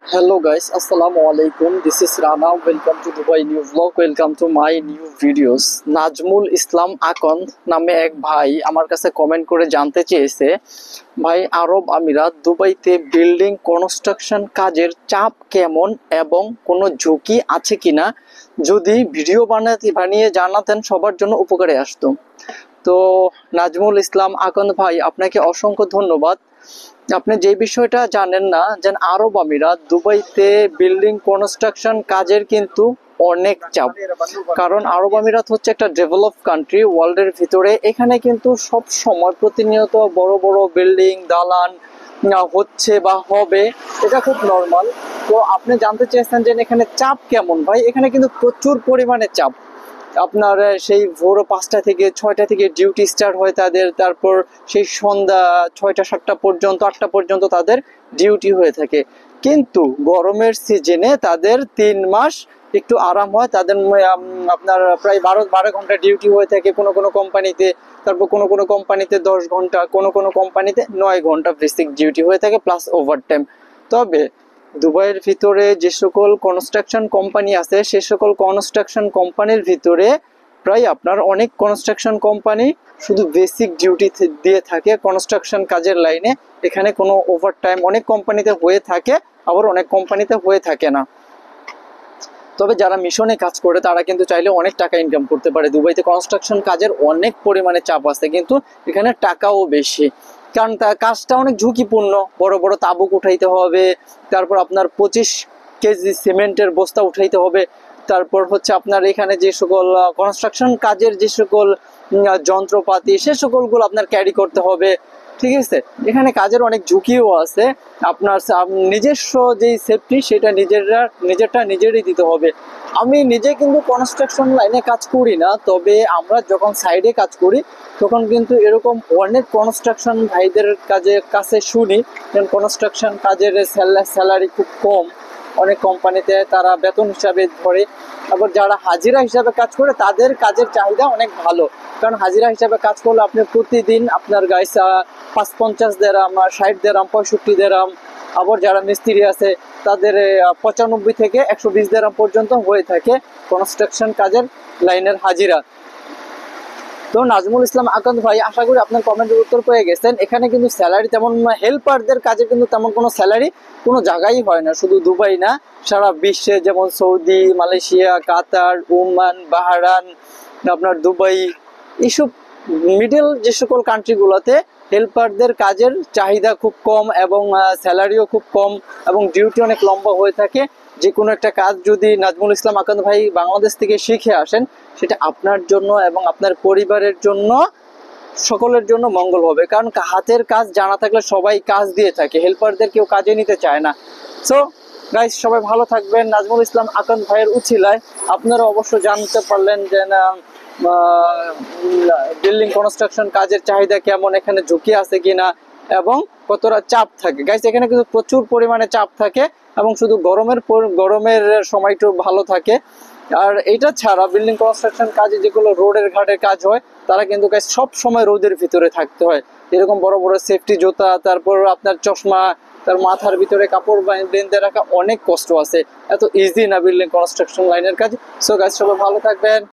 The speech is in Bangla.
Hello guys, Assalamu alaikum. This is Rana. Welcome to Dubai new vlog. Welcome to my new videos. Nazmul Islam Akon নামে এক ভাই আমার কাছে কমেন্ট করে জানতে চেয়েছে, ভাই আরব আমিরাত দুবাইতে বিল্ডিং কনস্ট্রাকশন কাজের চাপ কেমন এবং কোনো ঝুঁকি আছে কিনা, যদি ভিডিও বানিয়ে জানাতেন সবার জন্য উপকারে আসতো। তো নাজমুল ইসলাম আকন ভাই, আপনাকে অসংখ্য ধন্যবাদ। আপনি যে বিষয়টা জানেন না, যে আরব আমিরাত দুবাইতে বিল্ডিং কনস্ট্রাকশন কাজের কিন্তু অনেক চাপ। কারণ আরব আমিরাত হচ্ছে একটা ডেভেলপ কান্ট্রি ওয়ার্ল্ডের ভিতরে। এখানে কিন্তু সব সময় প্রতিনিয়ত বড় বড় বিল্ডিং দালান হচ্ছে বা হবে, এটা খুব নর্মাল। তো আপনি জানতে চেয়েছেন যে এখানে চাপ কেমন। ভাই এখানে কিন্তু প্রচুর পরিমাণে চাপ। আপনার সেই ভোর 5টা থেকে 6টা থেকে ডিউটি স্টার্ট হয় তাদের, তারপর সেই সন্ধ্যা 6টা 7টা পর্যন্ত 8টা পর্যন্ত তাদের ডিউটি হয়ে থাকে। কিন্তু গরমের সিজনে তাদের 3 মাস একটু আরাম হয়। তাদের আপনার প্রায় 12 ঘন্টা ডিউটি হয়ে থাকে কোনো কোনো কোম্পানিতে, তারপর কোনো কোনো কোম্পানিতে 10 ঘন্টা, কোনো কোনো কোম্পানিতে 9 ঘন্টা বেসিক ডিউটি হয়ে থাকে প্লাস ওভারটাইম। তবে দুবাইয়ের ভিতরে যে সকল কনস্ট্রাকশন কোম্পানি আছে, সে সকল কনস্ট্রাকশন কোম্পানির ভিতরে প্রায় আপনার অনেক কনস্ট্রাকশন কোম্পানি শুধু বেসিক ডিউটি দিয়ে থাকে কনস্ট্রাকশন কাজের লাইনে। এখানে কোনো ওভারটাইম অনেক কোম্পানিতে হয়ে থাকে, আবার অনেক কোম্পানিতে হয়ে থাকে না। তবে যারা মিশনে কাজ করে তারা কিন্তু চাইলে অনেক টাকা ইনকাম করতে পারে। দুবাইতে কনস্ট্রাকশন কাজের অনেক পরিমাণে চাপ আছে, কিন্তু এখানে টাকাও বেশি। কারণ কাজটা অনেক ঝুঁকিপূর্ণ। বড় বড় তাবুক উঠাইতে হবে, তারপর আপনার 25 কেজি সিমেন্টের বস্তা উঠাইতে হবে, তারপর হচ্ছে আপনার এখানে যে সকল কনস্ট্রাকশন কাজের যে সকল যন্ত্রপাতি, সে সকলগুলো আপনার ক্যারি করতে হবে। ঠিক আছে, এখানে কাজের অনেক ঝুঁকিও আছে। আপনার নিজস্ব যেই সেফটি সেটা নিজেরটা নিজেরই দিতে হবে। আমি নিজে কিন্তু কনস্ট্রাকশন লাইনে কাজ করি না, তবে আমরা যখন সাইডে কাজ করি তখন কিন্তু এরকম অনেক কনস্ট্রাকশন ভাইদের কাছে শুনি যে কনস্ট্রাকশন কাজের স্যালারি খুব কম। অনেক কোম্পানিতে তারা বেতন হিসাবে ধরে, আবার যারা হাজিরা হিসাবে কাজ করে তাদের কাজের চাহিদা অনেক ভালো। কারণ হাজিরা হিসাবে কাজ করলে আপনি প্রতিদিন আপনার গায়ে 550 দেরাম, 60 দেরাম, 65 দেরাম। আবার যারা মিস্ত্রি আছে তাদের 95 থেকে 120 দেরাম পর্যন্ত হয়ে থাকে কনস্ট্রাকশন কাজের লাইনের হাজিরা। তো নাজমুল ইসলাম আকান্ত ভাই, আশা করি আপনার কমেন্টের উত্তর পেয়ে গেছেন। এখানে কিন্তু স্যালারি তেমন, হেল্পারদের কাজে কিন্তু তেমন কোনো স্যালারি কোনো জায়গায় হয় না। শুধু দুবাই না, সারা বিশ্বে যেমন সৌদি, মালয়েশিয়া, কাতার, ওমান, বাহরাইন, আপনার দুবাই, এইসব মিডল যে সকল কান্ট্রিগুলোতে হেল্পারদের কাজের চাহিদা খুব কম এবং স্যালারিও খুব কম এবং ডিউটি অনেক লম্বা হয়ে থাকে। যে কোনো একটা কাজ যদি নাজমুল ইসলাম আকান্ত ভাই বাংলাদেশ থেকে শিখে আসেন, সেটা আপনার জন্য এবং আপনার পরিবারের জন্য, সকলের জন্য মঙ্গল হবে। কারণ হাতের কাজ জানা থাকলে সবাই কাজ দিয়ে থাকে, হেল্পারদের কেউ কাজে নিতে চায় না। সো গাইস, সবাই ভালো থাকবেন। নাজমুল ইসলাম আকান্ত ভাইয়ের উছিলায় আপনারা অবশ্য জানতে পারলেন যে বিল্ডিং কনস্ট্রাকশন কাজের চাহিদা কেমন, এখানে ঝুঁকি আছে কিনা এবং কতটা চাপ থাকে। গাইস এখানে কিন্তু প্রচুর পরিমাণে চাপ থাকে এবং শুধু গরমের সময়টা ভালো থাকে। আর এটা ছাড়া বিল্ডিং কনস্ট্রাকশন কাজে যেগুলো রোডের ঘাটের কাজ হয়, তারা কিন্তু সব সময় রোদের ভিতরে থাকতে হয়। এরকম বড় বড় সেফটি জুতা, তারপর আপনার চশমা, তার মাথার ভিতরে কাপড় বেঁধে রাখা, অনেক কষ্ট আছে। এত ইজি না বিল্ডিং কনস্ট্রাকশন লাইনের কাজ। সো গাইস, সবাই ভালো থাকবেন।